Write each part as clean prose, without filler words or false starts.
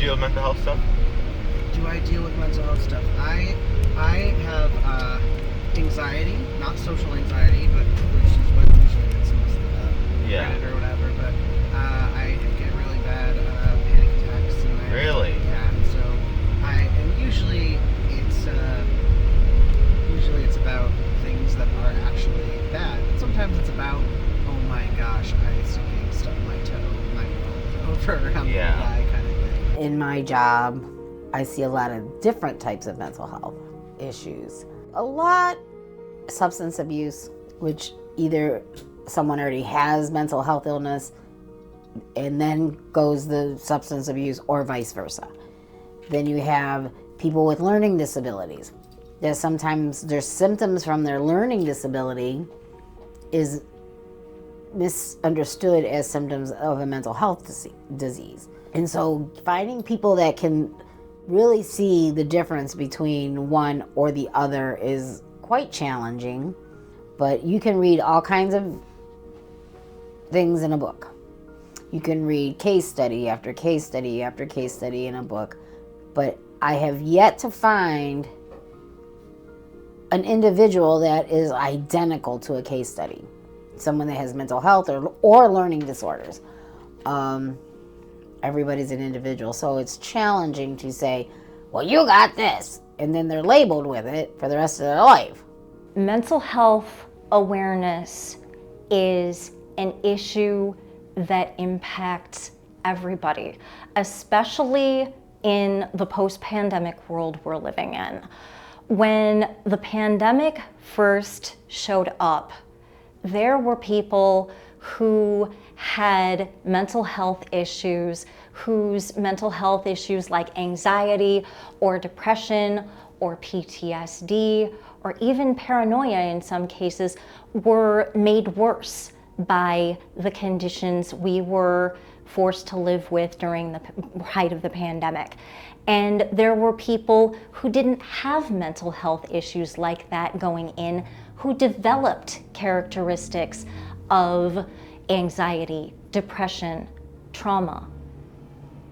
deal with mental health stuff? Do I deal with mental health stuff? I have anxiety, not social anxiety, but which is what usually gets most credit or whatever. But I get really bad panic attacks. And Really? Yeah. So and usually it's about things that are actually bad. Sometimes it's about, oh my gosh, I accidentally stubbed my toe, my rolled over, I'm gonna die kind of thing. In my job, I see a lot of different types of mental health issues. A lot substance abuse, which either someone already has mental health illness and then goes the substance abuse, or vice versa. Then you have people with learning disabilities. There's sometimes their symptoms from their learning disability is misunderstood as symptoms of a mental health disease. And so finding people that can really see the difference between one or the other is quite challenging, but you can read all kinds of things in a book. You can read case study after case study after case study in a book, but I have yet to find an individual that is identical to a case study. Someone that has mental health or learning disorders. Everybody's an individual, so it's challenging to say, well, you got this, and then they're labeled with it for the rest of their life. Mental health awareness is an issue that impacts everybody, especially in the post-pandemic world we're living in. When the pandemic first showed up, there were people who had mental health issues, whose mental health issues like anxiety or depression or PTSD or even paranoia in some cases were made worse by the conditions we were forced to live with during the height of the pandemic. And there were people who didn't have mental health issues like that going in, who developed characteristics of anxiety, depression, trauma,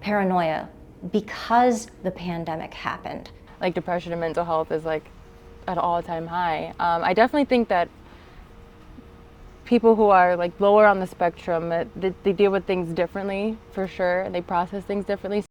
paranoia, because the pandemic happened. Like depression and mental health is like at an all-time high. I definitely think that people who are like lower on the spectrum, they deal with things differently for sure. They process things differently.